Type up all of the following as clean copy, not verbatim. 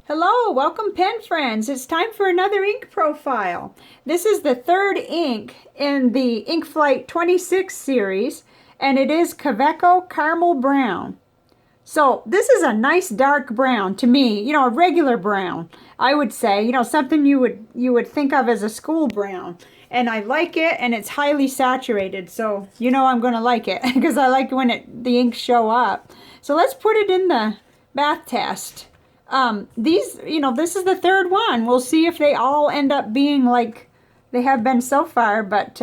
Hello, welcome pen friends. It's time for another ink profile. This is the third ink in the Ink Flight 26 series, and it is Kaweco Caramel Brown. So this is a nice dark brown to me, a regular brown. I would say, something you would think of as a school brown. And I like it, and it's highly saturated, so I'm going to like it because I like when the inks show up. So let's put it in the bath test. This is the third one. We'll see if they all end up being like they have been so far, but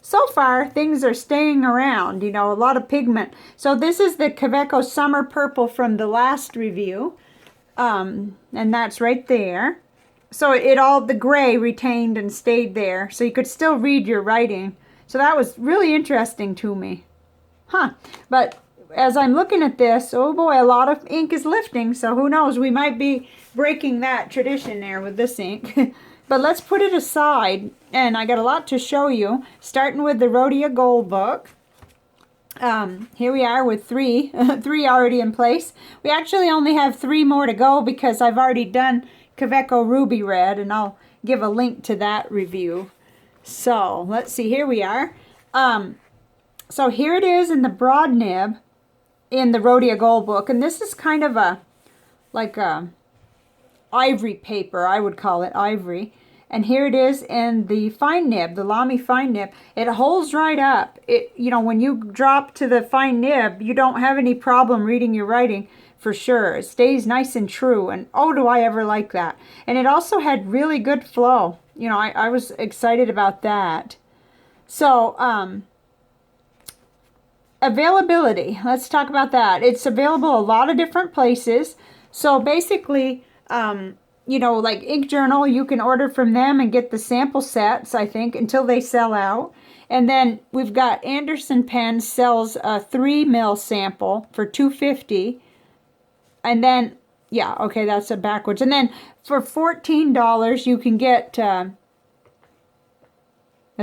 so far things are staying around, a lot of pigment. So this is the Kaweco Summer Purple from the last review, and that's right there. So the gray retained and stayed there, so you could still read your writing. So that was really interesting to me. But as I'm looking at this, oh boy, a lot of ink is lifting, so who knows, we might be breaking that tradition there with this ink. But let's put it aside, and I got a lot to show you, starting with the Rhodia Gold book. Here we are with three already in place. We actually only have 3 more to go because I've already done Kaweco Ruby Red, and I'll give a link to that review. So let's see, here we are. So here it is in the broad nib in the Rhodia Gold book, and this is kind of like a ivory paper, I would call it ivory. And here it is in the fine nib, the Lamy fine nib. It holds right up. When you drop to the fine nib, you don't have any problem reading your writing for sure. It stays nice and true, and oh, do I ever like that. And it also had really good flow. I was excited about that. So, availability, let's talk about that. It's available a lot of different places. So basically, like Ink Journal, you can order from them and get the sample sets, I think, until they sell out. And then we've got Anderson Pens sells a 3 mil sample for $2.50. And then, yeah, okay, that's a backwards. And then for $14, you can get a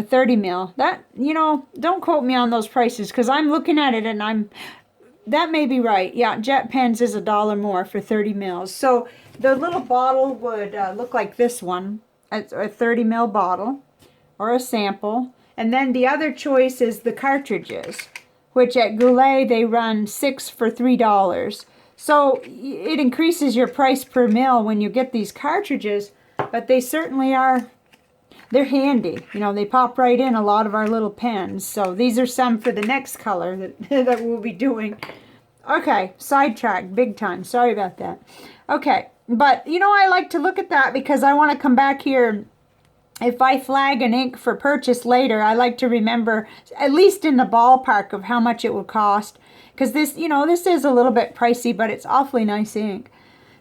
30 mil. That, don't quote me on those prices because I'm looking at it and that may be right. Yeah, Jet Pens is $1 more for 30 mils. So the little bottle would look like this one. It's a 30 mil bottle or a sample. And then the other choice is the cartridges, which at Goulet they run 6 for $3. So it increases your price per mil when you get these cartridges, but they certainly are. They're handy. They pop right in a lot of our little pens. So these are some for the next color that we'll be doing. Okay, sidetrack big time. Sorry about that. Okay, but I like to look at that because I want to come back here. If I flag an ink for purchase later, I like to remember at least in the ballpark of how much it will cost. Because this is a little bit pricey, but it's awfully nice ink.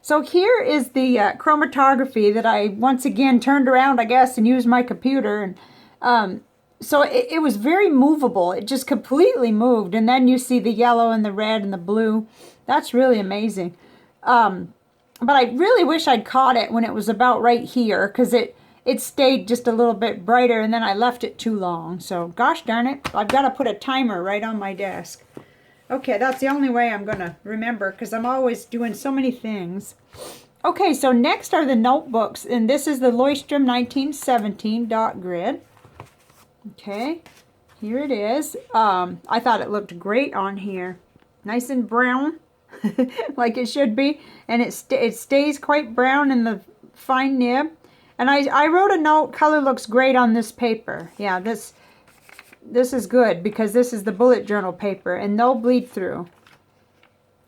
So here is the chromatography that I once again turned around, I guess, and used my computer. And so it was very movable. It just completely moved. And then you see the yellow and the red and the blue. That's really amazing. But I really wish I'd caught it when it was about right here, because it stayed just a little bit brighter, and then I left it too long. So gosh darn it, I've got to put a timer right on my desk. Okay, that's the only way I'm going to remember because I'm always doing so many things. Okay, so next are the notebooks, and this is the Leuchtturm 1917 dot grid. Okay, here it is. I thought it looked great on here. Nice and brown, like it should be, and it stays quite brown in the fine nib. And I wrote a note, color looks great on this paper. Yeah, this is good because this is the bullet journal paper and no bleed through.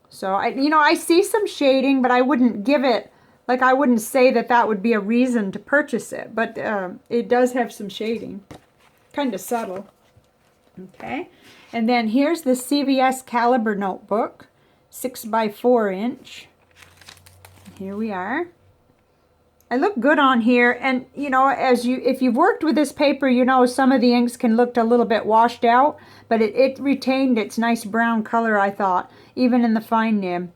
So I see some shading, but I wouldn't give it, like I wouldn't say that would be a reason to purchase it, but it does have some shading, kind of subtle. Okay, and then here's the CVS Caliber notebook, 6 by 4 inch. Here we are. I look good on here, and if you've worked with this paper, some of the inks can look a little bit washed out, but it retained its nice brown color, I thought, even in the fine nib.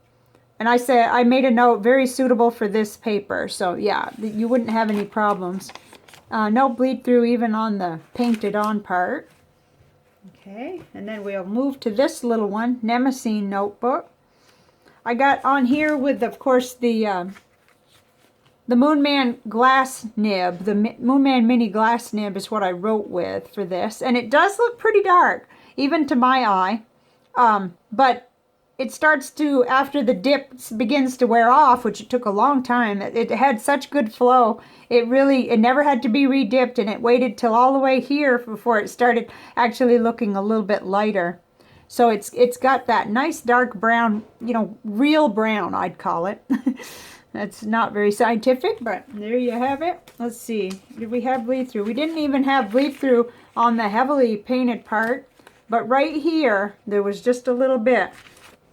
And I made a note, very suitable for this paper, so yeah, you wouldn't have any problems. No bleed through even on the painted on part. Okay, and then we'll move to this little one, Nemesine notebook. I got on here with, of course, the the Moonman glass nib, the Moonman mini glass nib is what I wrote with for this. And it does look pretty dark, even to my eye. But it starts to, after the dip begins to wear off, which it took a long time, it had such good flow. It never had to be re-dipped, and it waited till all the way here before it started actually looking a little bit lighter. So it's got that nice dark brown, real brown, I'd call it. That's not very scientific, but there you have it. Let's see, did we have bleed through? We didn't even have bleed through on the heavily painted part, but right here, there was just a little bit,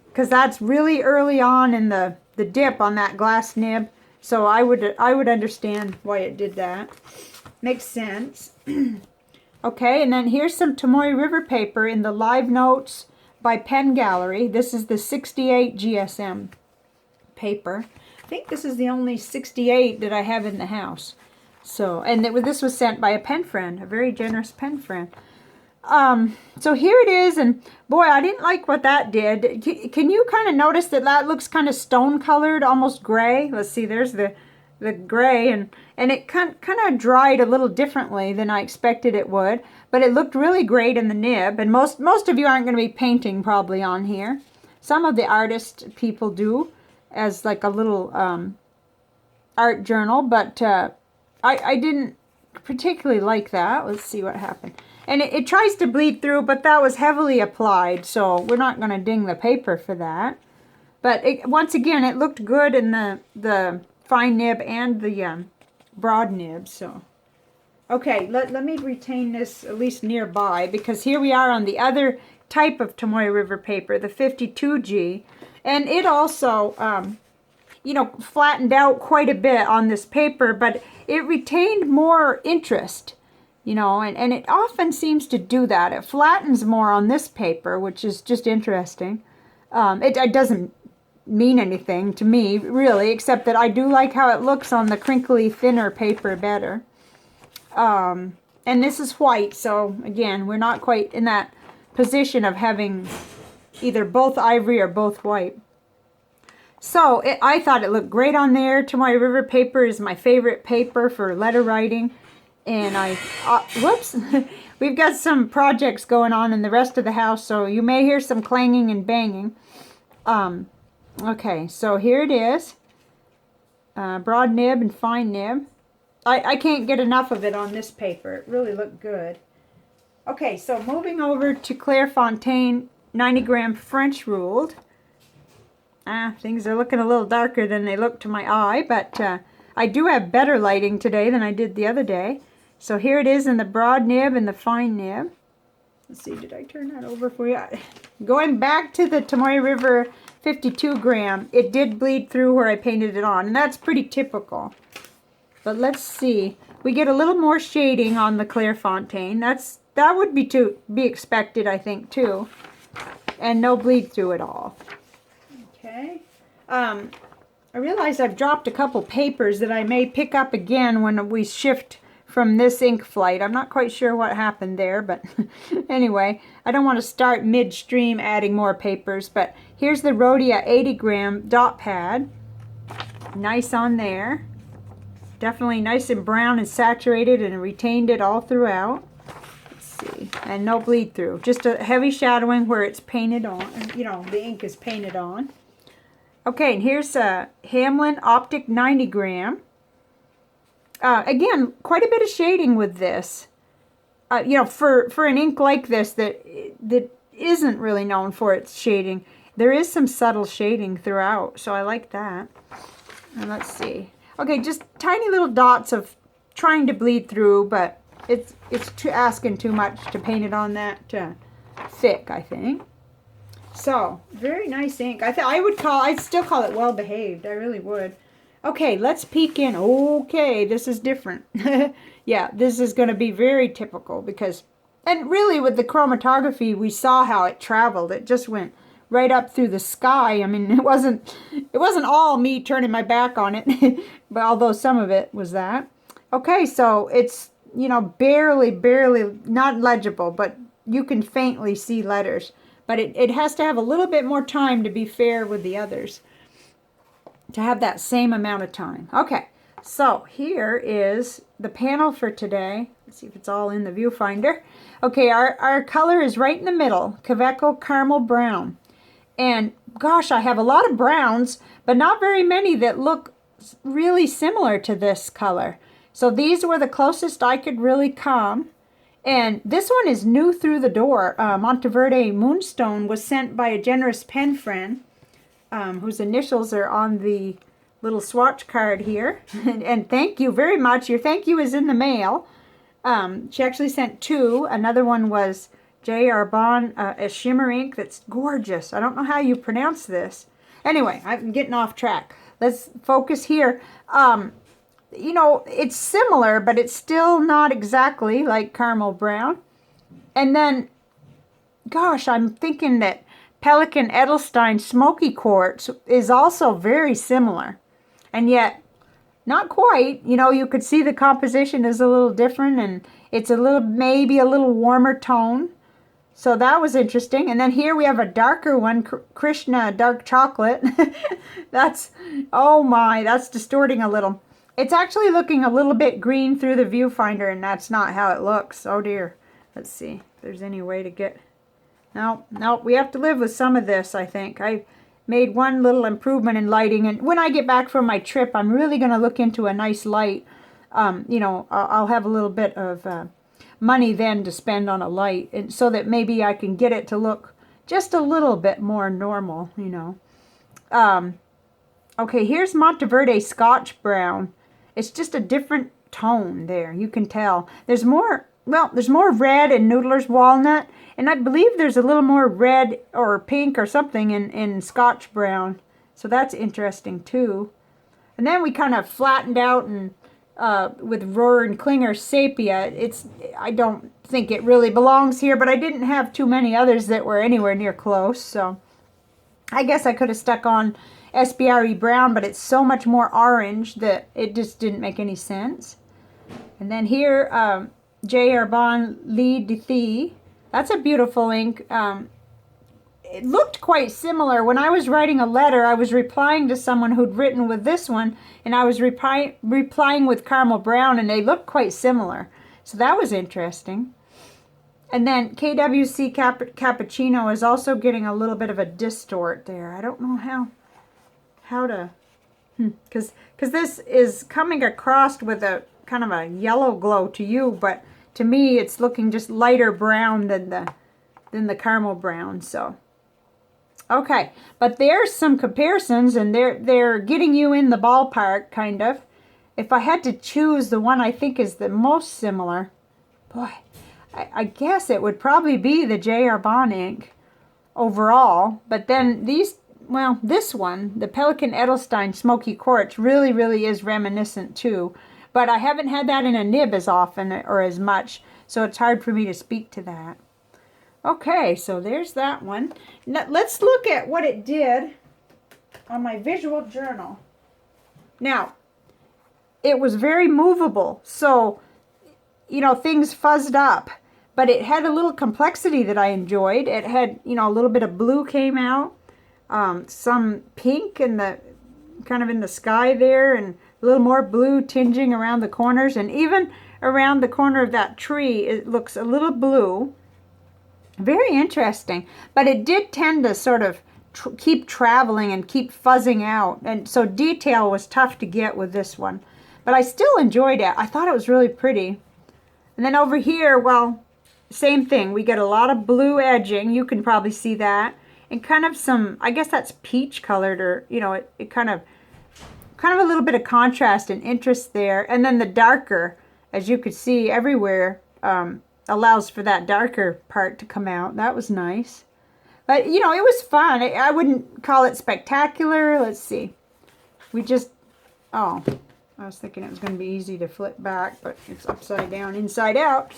because that's really early on in the dip on that glass nib. So I would understand why it did that. Makes sense. Okay, and then here's some Tomoe River paper in the Live Notes by Pen Gallery. This is the 68 GSM paper. I think this is the only 68 that I have in the house. So, and this was sent by a pen friend, a very generous pen friend. So here it is, and boy, I didn't like what that did. Can you kind of notice that looks kind of stone colored, almost gray? Let's see, there's the gray, and it kind of dried a little differently than I expected it would, but it looked really great in the nib. And most of you aren't going to be painting probably on here. Some of the artist people do, as like a little art journal, but I didn't particularly like that. Let's see what happened. And it tries to bleed through, but that was heavily applied, so we're not going to ding the paper for that. But once again, it looked good in the fine nib and the broad nib. So, okay, let me retain this at least nearby, because here we are on the other type of Tomoe River paper, the 52G. And it also, flattened out quite a bit on this paper, but it retained more interest. And it often seems to do that. It flattens more on this paper, which is just interesting. It doesn't mean anything to me, really, except that I do like how it looks on the crinkly, thinner paper better. And this is white, so again, we're not quite in that position of having either both ivory or both white. So I thought it looked great on there. Tomoe River paper is my favorite paper for letter writing. And whoops, we've got some projects going on in the rest of the house, so you may hear some clanging and banging. Okay, so here it is. Broad nib and fine nib. I can't get enough of it on this paper. It really looked good. Okay, so moving over to Clairefontaine 90-gram French ruled. Things are looking a little darker than they look to my eye, but I do have better lighting today than I did the other day. So here it is in the broad nib and the fine nib. Let's see, did I turn that over for you? Going back to the Tomoe River 52 gram, it did bleed through where I painted it on, and that's pretty typical. But let's see. We get a little more shading on the Clairefontaine. That would be to be expected, I think, too. And no bleed through at all. Okay. I realize I've dropped a couple papers that I may pick up again when we shift from this ink flight. I'm not quite sure what happened there, but anyway, I don't want to start midstream adding more papers, but here's the Rhodia 80-gram dot pad. Nice on there. Definitely nice and brown and saturated, and retained it all throughout. Let's see. And no bleed through. Just a heavy shadowing where it's painted on, the ink is painted on. Okay, and here's a Hamlin Optic 90-gram. Again, quite a bit of shading with this. For an ink like this that isn't really known for its shading, there is some subtle shading throughout, so I like that. And let's see. Okay, just tiny little dots of trying to bleed through, but it's asking too much to paint it on that thick, I think. So, very nice ink. I'd still call it well behaved. I really would. Okay, let's peek in. Okay, this is different. Yeah, this is going to be very typical because, and really with the chromatography, we saw how it traveled. It just went right up through the sky. I mean, it wasn't all me turning my back on it, but although some of it was that. Okay, so it's, barely not legible, but you can faintly see letters. But it has to have a little bit more time to be fair with the others, to have that same amount of time. Okay, So here is the panel for today. Let's see if it's all in the viewfinder. Okay, our color is right in the middle, Kaweco Caramel Brown. And gosh, I have a lot of browns, but not very many that look really similar to this color. So these were the closest I could really come. And this one is new through the door. Monteverde Moonstone was sent by a generous pen friend, whose initials are on the little swatch card here. And thank you very much. Your thank you is in the mail. She actually sent two. Another one was J. Arbonne, a shimmer ink that's gorgeous. I don't know how you pronounce this. Anyway, I'm getting off track. Let's focus here. You know, it's similar, but it's still not exactly like Caramel Brown. And then, gosh, I'm thinking that Pelican Edelstein Smoky Quartz is also very similar. And yet, not quite. You know, you could see the composition is a little different, and it's a little, maybe a little warmer tone. So that was interesting. And then here we have a darker one, Krishna Dark Chocolate. That's, oh my, that's distorting a little. It's actually looking a little bit green through the viewfinder, and that's not how it looks. Oh dear. Let's see if there's any way to get... No, we have to live with some of this, I think. I made one little improvement in lighting, and when I get back from my trip, I'm really going to look into a nice light. You know, I'll have a little bit of money then to spend on a light, and so that maybe I can get it to look just a little bit more normal, you know. Okay, here's Monteverde Scotch Brown. It's just a different tone there, you can tell. There's more, well, there's more red in Noodler's Walnut, and I believe there's a little more red or pink or something in Scotch Brown. So that's interesting too. And then we kind of flattened out and with Rohr and Klinger Sepia. It's, I don't think it really belongs here, but I didn't have too many others that were anywhere near close. So I guess I could have stuck on SBRE Brown, but it's so much more orange that it just didn't make any sense. And then here, J. Arbonne Lee de Thie. That's a beautiful ink. It looked quite similar. When I was writing a letter, I was replying to someone who'd written with this one, and I was replying with Caramel Brown, and they looked quite similar. So that was interesting. And then KWC Cappuccino is also getting a little bit of a distort there. I don't know how to, because this is coming across with a kind of a yellow glow to you, but to me it's looking just lighter brown than the Caramel Brown. So okay, but there's some comparisons, and they're getting you in the ballpark, kind of. If I had to choose the one I think is the most similar, boy, I guess it would probably be the J. Arbonne ink overall. But then these, well, this one, the Pelican Edelstein Smoky Quartz, really is reminiscent too. But I haven't had that in a nib as often or as much, so it's hard for me to speak to that. Okay, so there's that one. Now, let's look at what it did on my visual journal. Now, it was very movable, so, you know, things fuzzed up. But it had a little complexity that I enjoyed. It had, you know, a little bit of blue came out. Some pink in the, kind of in the sky there, and a little more blue tinging around the corners. And even around the corner of that tree, it looks a little blue. Very interesting, but it did tend to sort of keep traveling and keep fuzzing out, and so detail was tough to get with this one, but I still enjoyed it. I thought it was really pretty. And then over here, well, same thing. We get a lot of blue edging. You can probably see that, and kind of some, I guess that's peach colored, or, you know, it kind of a little bit of contrast and interest there. And then the darker, as you could see everywhere, allows for that darker part to come out. That was nice. But, you know, it was fun. I wouldn't call it spectacular. Let's see. We just, oh, I was thinking it was going to be easy to flip back, but it's upside down, inside out.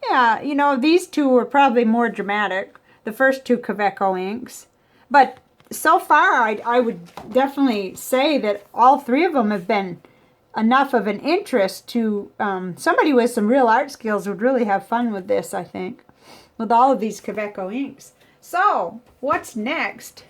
Yeah, you know, these two were probably more dramatic, the first two Kaweco inks. But so far, I would definitely say that all three of them have been enough of an interest to, somebody with some real art skills would really have fun with this, I think, with all of these Kaweco inks. So, what's next?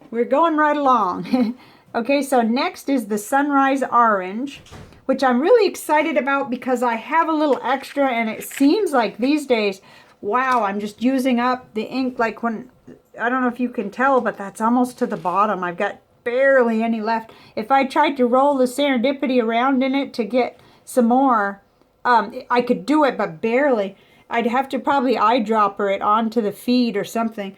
We're going right along. Okay, so next is the Sunrise Orange, which I'm really excited about because I have a little extra, and it seems like these days, wow, I'm just using up the ink. Like when, I don't know if you can tell, but that's almost to the bottom. I've got barely any left. If I tried to roll the Serendipity around in it to get some more, I could do it, but barely. I'd have to probably eyedropper it onto the feed or something.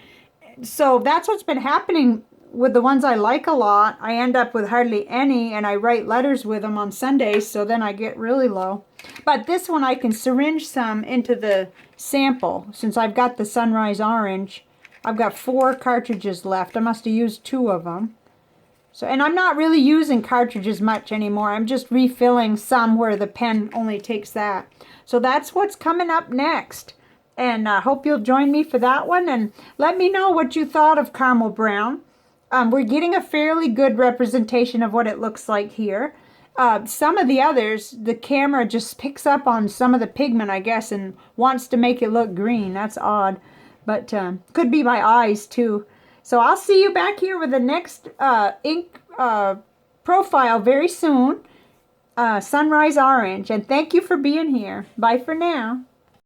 So that's what's been happening with the ones I like a lot. I end up with hardly any, and I write letters with them on Sundays, so then I get really low. But this one I can syringe some into the sample. Since I've got the Sunrise Orange, I've got 4 cartridges left. I must have used 2 of them. So, and I'm not really using cartridges much anymore. I'm just refilling some where the pen only takes that. So that's what's coming up next. And I hope you'll join me for that one. And let me know what you thought of Caramel Brown. We're getting a fairly good representation of what it looks like here. Some of the others, the camera just picks up on some of the pigment, I guess, and wants to make it look green. That's odd. But could be my eyes, too. So I'll see you back here with the next ink profile very soon. Sunrise Orange. And thank you for being here. Bye for now.